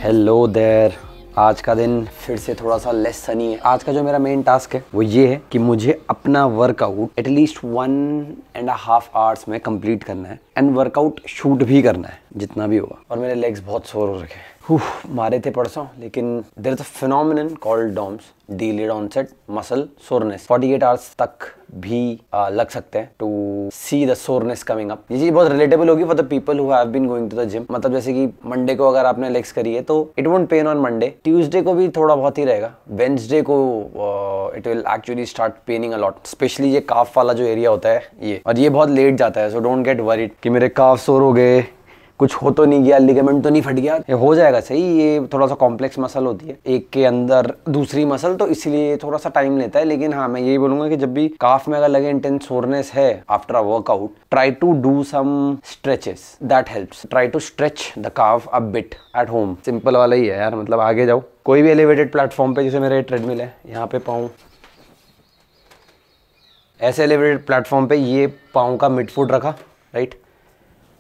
Hello there. आज का दिन फिर से थोड़ा सा लेस सनी है। आज का जो मेरा मेन टास्क है वो ये है कि मुझे अपना वर्कआउट एटलीस्ट 1.5 आवर्स में कंप्लीट करना है एंड वर्कआउट शूट भी करना है जितना भी होगा। और मेरे लेग्स बहुत सोर हो रखे हैं, मारे थे परसों, लेकिन there is a phenomenon called DOMS, delayed onset muscle soreness. 48 hours तक भी लग सकते हैं to see the soreness coming up. ये चीज बहुत रिलेटेबल होगी for the people who have been going to the gym. मतलब जैसे कि मंडे को अगर आपने लेग्स करी है तो it won't pain on Monday, Tuesday को भी थोड़ा बहुत ही रहेगा, वेडनेसडे को it will actually start paining a lot, specially ये काफ वाला जो एरिया होता है ये, और ये बहुत लेट जाता है। सो डोंट गेट वरीड कि मेरे काफ सोर हो गए, कुछ हो तो नहीं गया, लिगामेंट तो नहीं फट गया, ये हो जाएगा सही। ये थोड़ा सा कॉम्प्लेक्स मसल होती है, एक के अंदर दूसरी मसल, तो इसलिए थोड़ा सा टाइम लेता है। लेकिन हाँ, मैं यही बोलूंगा कि जब भी काफ में अगर लगे इंटेंस सोरनेस है after a workout, try to do some stretches, that helps. Try to stretch the calf a bit at home. Simple वाला ही है यार, मतलब आगे जाओ कोई भी एलिवेटेड प्लेटफॉर्म पे, जैसे मेरा ट्रेडमिल है, यहाँ पे पाऊँ ऐसे एलिवेटेड प्लेटफॉर्म पे ये पाँव का मिड फुट रखा, राइट,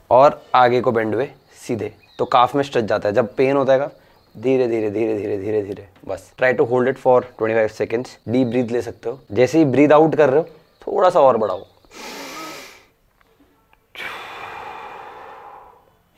और आगे को बेंड हुए सीधे, तो काफ में स्ट्रेच जाता है। जब पेन होता है धीरे धीरे धीरे धीरे धीरे धीरे बस try to hold it for 25 seconds. Deep breath ले सकते हो। जैसे ही ब्रीथ आउट कर रहे हो थोड़ा सा और बढ़ाओ,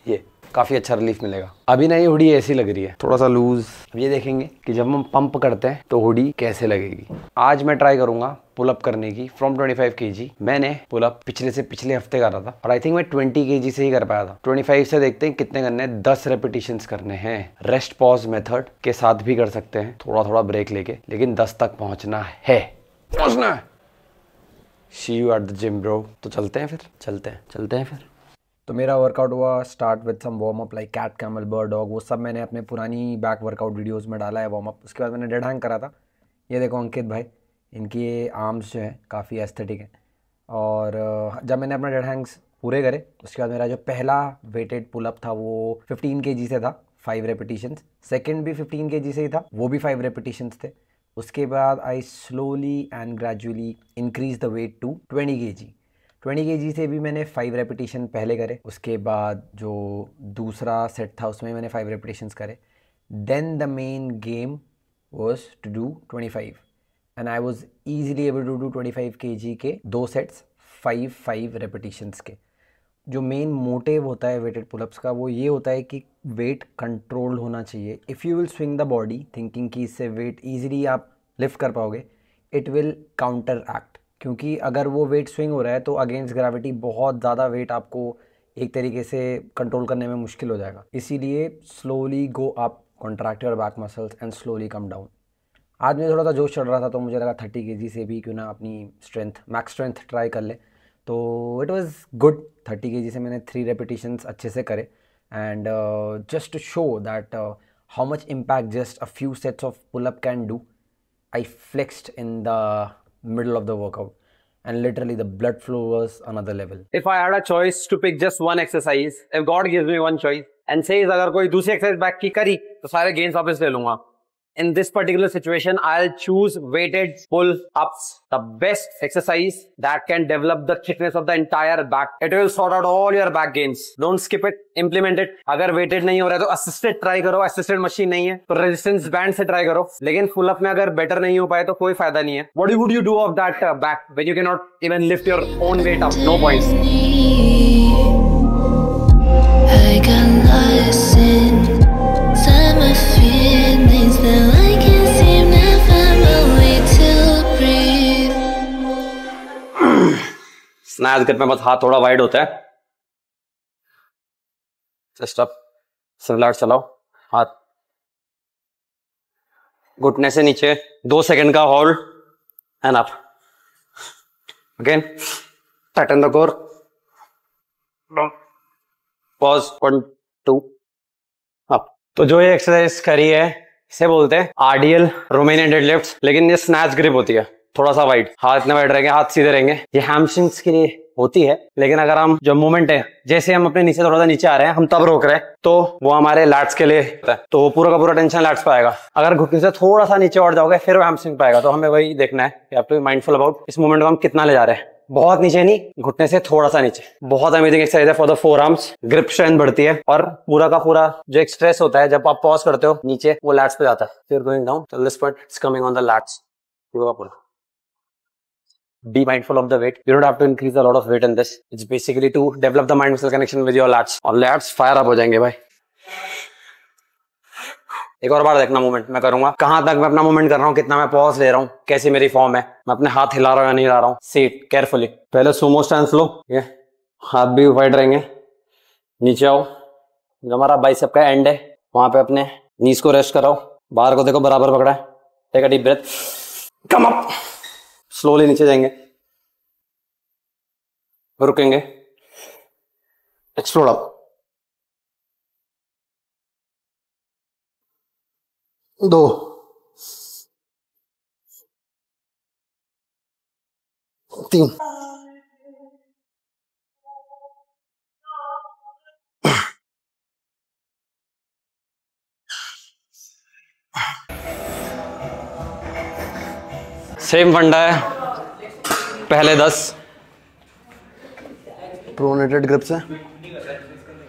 ये काफ़ी अच्छा रिलीफ मिलेगा। अभी ना ये हुडी ऐसी लग रही है, थोड़ा सा लूज। अब ये देखेंगे कि जब हम पंप करते हैं तो हुडी कैसे लगेगी। आज मैं ट्राई करूंगा पुलअप करने की फ्रॉम 25 kg। मैंने पुलअप पिछले हफ्ते करा था और आई थिंक मैं 20 kg से ही कर पाया था। 25 से देखते हैं कितने करने हैं। 10 रेपिटेशंस करने हैं। रेस्ट पॉज मेथड के साथ भी कर सकते हैं, थोड़ा थोड़ा ब्रेक लेके, लेकिन 10 तक पहुंचना है। See you at the gym bro. तो चलते हैं फिर। तो मेरा वर्कआउट हुआ start with some warm up like cat, camel, bird dog, वो सब मैंने अपने पुरानी बैक वर्कआउट वीडियोस में डाला है वार्म अप। उसके बाद मैंने डेड हैंग करा था। ये देखो अंकित भाई, इनकी ये आर्म्स जो हैं काफ़ी एस्थेटिक हैं। और जब मैंने अपने डेड हैंग्स पूरे करे उसके बाद मेरा जो पहला वेटेड पुलअप था वो 15 kg से था, 5 रेपिटेशंस। सेकेंड भी 15 kg से ही था, वो भी 5 रेपिटेशंस थे। उसके बाद I slowly and gradually increase the weight to 20 kg। 20 kg से भी मैंने 5 रेपिटेशन पहले करे। उसके बाद जो दूसरा सेट था उसमें मैंने 5 रेपिटेशंस करे। Then the main game was to do 25 and I was easily able to do 25 kg के 2 सेट्स 5 रेपिटेशंस के। जो मेन मोटिव होता है वेटेड पुलअप्स का वो ये होता है कि वेट कंट्रोल होना चाहिए। If you will swing the body thinking कि इससे वेट ईजिली आप लिफ्ट कर पाओगे, इट विल काउंटर एक्ट। क्योंकि अगर वो वेट स्विंग हो रहा है तो अगेंस्ट ग्रेविटी बहुत ज़्यादा वेट आपको एक तरीके से कंट्रोल करने में मुश्किल हो जाएगा। इसीलिए slowly go up, contract your back muscles and slowly come down. आज मुझे थोड़ा सा जोश चढ़ रहा था तो मुझे लगा 30 kg से भी क्यों ना अपनी मैक्स स्ट्रेंथ ट्राई कर ले। तो इट वाज गुड। 30 kg से मैंने 3 रेपिटेशंस अच्छे से करे and just to show that how much impact just a few sets of pullup can do, I flexed in the middle of the workout and literally the blood flow was another level. If I had a choice to pick just one exercise, if God gives me one choice and says अगर कोई दूसरी exercise back की करी तो सारे gains वापस ले लूंगा, in this particular situation I'll choose weighted pull-ups, the best exercise that can develop the thickness of the entire back. It will sort out all your back gains. Don't skip it, implement it. अगर weighted नहीं हो रहा है तो assisted try करो। assisted machine नहीं है तो resistance band से try करो। लेकिन pull-up में अगर better नहीं हो पाए तो कोई फायदा नहीं है। What would you do of that back when you cannot even lift your own weight up? No points. I got lost inside my feelings. Now I can't seem to find my way to breathe. Snatch grip में बस हाथ थोड़ा wide होता है। Just up, सिरलाट चलाओ, हाथ घुटने से नीचे 2 सेकंड का hold and up. Again Titan the core, pause, 1 2 up. तो जो ये एक्सरसाइज करी है इसे बोलते हैं आरडीएल, रोमेनियन डेडलिफ्ट। लेकिन ये स्नैच ग्रिप होती है, थोड़ा सा वाइड, हाथ इतने वाइड रहेंगे, हाथ सीधे रहेंगे। ये हैमस्ट्रिंग्स के लिए होती है, लेकिन अगर हम जो मूवमेंट है जैसे हम अपने नीचे थोड़ा सा नीचे आ रहे हैं, हम तब रोक रहे हैं तो वो हमारे लैट्स के लिए होता है। तो वो पूरा का पूरा टेंशन लैट्स पे आएगा। अगर घुटने से थोड़ा सा नीचे और जाओगे फिर वो हैमस्ट्रिंग पे आएगा। तो हमें वही देखना है कि आप टू बी माइंडफुल अबाउट इस मूवमेंट को हम कितना ले जा रहे हैं। बहुत नीचे नहीं, घुटने से थोड़ा सा नीचे। बहुत अमेजिंग एक्सरसाइज है for the four arms. Grip strength बढ़ती है और पूरा का पूरा जो एक स्ट्रेस होता है जब आप पॉज करते हो नीचे, वो लैट्स पे जाता है। फिर going down till this point, it's coming on the lats. पूरा पूरा be mindful of the weight. You don't have to increase a lot of weight in this. It's basically to develop the mind muscle connection with your lats. और lats fire up हो जाएंगे भाई। एक और बार देखना movement मैं करूंगा, कहां तक मैं अपना मूवमेंट कर रहा हूं, कितना मैं पॉज ले रहा हूं, कैसी मेरी फॉर्म है, मैं अपने हाथ हिला रहा हूं या नहीं हिला रहा हूं। Seat carefully. पहले सुमो स्टैंस लो, ये हाथ भी वाइड रहेंगे। नीचे आओ, जो हमारा बाइसेप का एंड है वहां पे अपने नीज को रेस्ट कराओ। बाहर को देखो बराबर पकड़ा है। Take a deep breath, come up, slowly नीचे जाएंगे, रुकेंगे, एक्सप्लोड अप। 2 3 सेम फंडा है, पहले 10 प्रोनेटेड ग्रिप से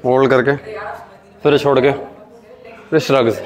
होल्ड करके, फिर छोड़ के, फिर श्रग्स।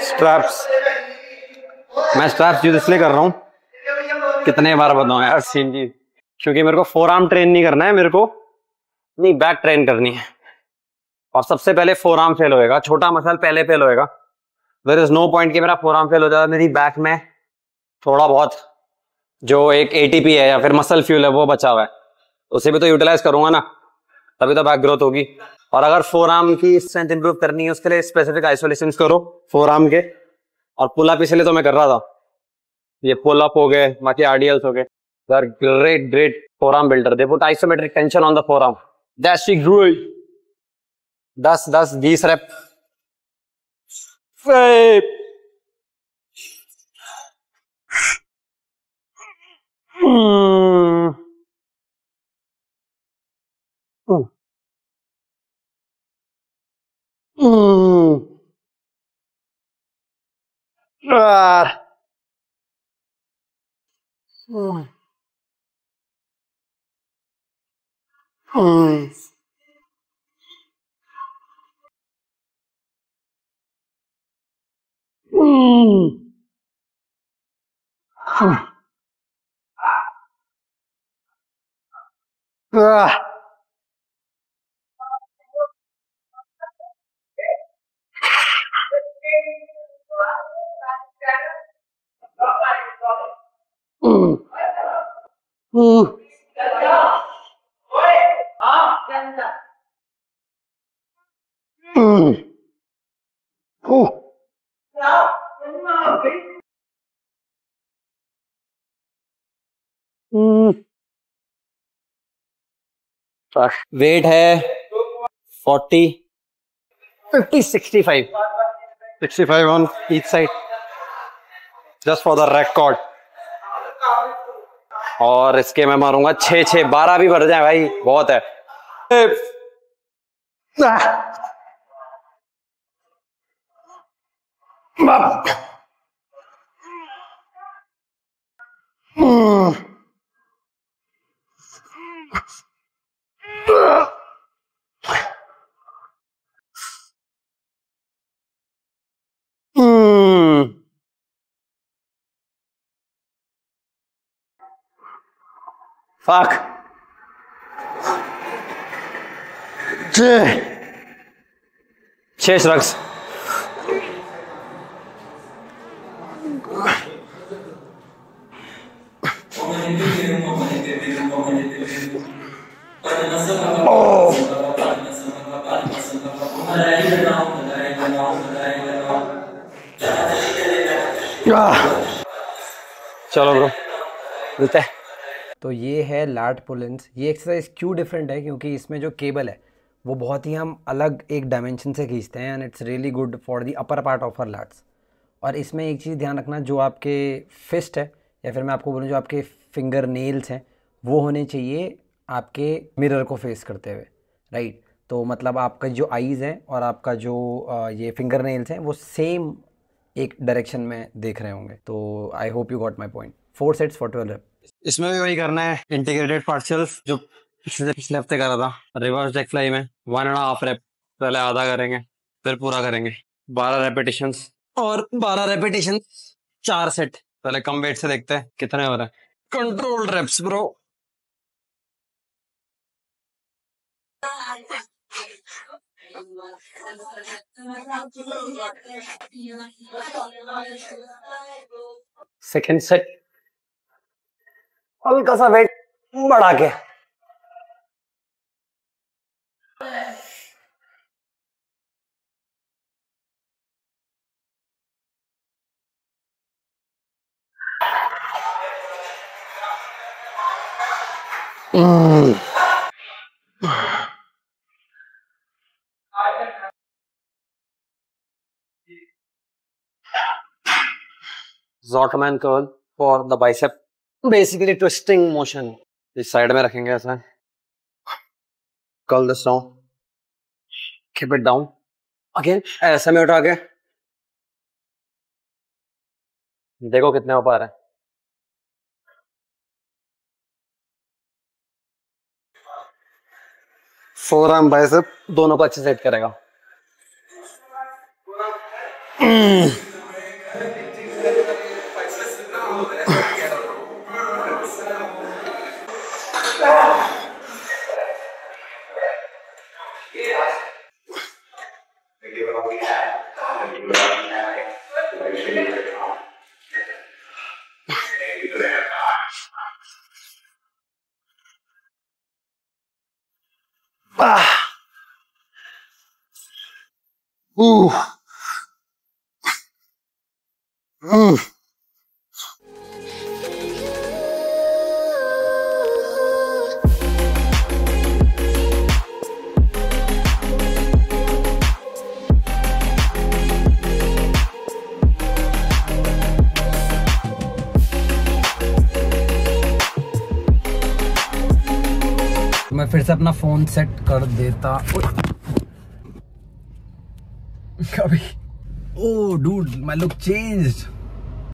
स्ट्रैप्स, मैं स्ट्रैप्स यूज इसलिए कर रहा हूं, कितने बार बताऊं यार सीन जी, क्योंकि मेरे को फोर आर्म ट्रेन नहीं करना है, मेरे को नहीं बैक ट्रेन करनी है। और सबसे पहले फोर आर्म फेल होएगा, छोटा मसल पहले फेल होएगा। देयर इज नो पॉइंट कि मेरा फोर आर्म फेल हो जाए, मेरी बैक में थोड़ा बहुत जो एक एटीपी है या फिर मसल फ्यूल है वो बचा हुआ है, उसे भी तो यूटिलाइज करूंगा ना, तभी तो बैक ग्रोथ होगी। और अगर फोर आर्म की स्ट्रेंथ इंप्रूव करनी है उसके लिए स्पेसिफिक आइसोलेशन करो फोर आर्म के। और पुल अप इसलिए तो मैं कर रहा था, ये पुल अप हो गए, बाकी आरडीएल्स हो गए, they are great great forearm builder, they put isometric tension on the forearm, that's great. 10 10 20 rep, weight है 40 50 65 on each side, just for the record. और इसके मैं मारूंगा 6 6 12 भी भर जाए भाई, बहुत है। Fuck. Chase rugs. चलो ब्रो, मिलते हैं। तो ये है लैट पुल-इन्स। ये एक्सरसाइज क्यों डिफरेंट है, क्योंकि इसमें जो केबल है वो बहुत ही हम अलग एक डायमेंशन से खींचते हैं and it's really good for the upper part of our lats. और इसमें एक चीज़ ध्यान रखना, जो आपके फिस्ट है या फिर मैं आपको बोलूँ जो आपके फिंगर नेल्स हैं वो होने चाहिए आपके मिरर को फेस करते हुए, राइट। तो मतलब आपका जो आईज़ हैं और आपका जो ये फिंगर नेल्स हैं वो सेम एक डायरेक्शन में देख रहे होंगे। तो I hope you got my point. 4 sets for 12 rape. इसमें भी वही करना है, इंटीग्रेटेड पार्शियल्स जो पिछले हफ्ते करा था रिवर्स डेक फ्लाई में। 1.5 रेप, पहले आधा करेंगे फिर पूरा करेंगे। 12 रेपिटेशंस और 12 रेपिटेशंस 4 सेट। पहले कम वेट से देखते हैं कितने हो रहे हैं। Control reps bro. Second set, हल्का सा वेट बढ़ा के। Zottoman curl for the bicep, basically twisting motion। इस साइड में रखेंगे ऐसा, curl this down, keep it down, again ऐसे में उठा के देखो कितने हो पा रहे हैं। फोर आर्म बाइसेप दोनों को अच्छे सेट करेगा। मैं फिर से अपना फोन सेट कर देता कभी। ओह डूड, माय लुक चेंज्ड।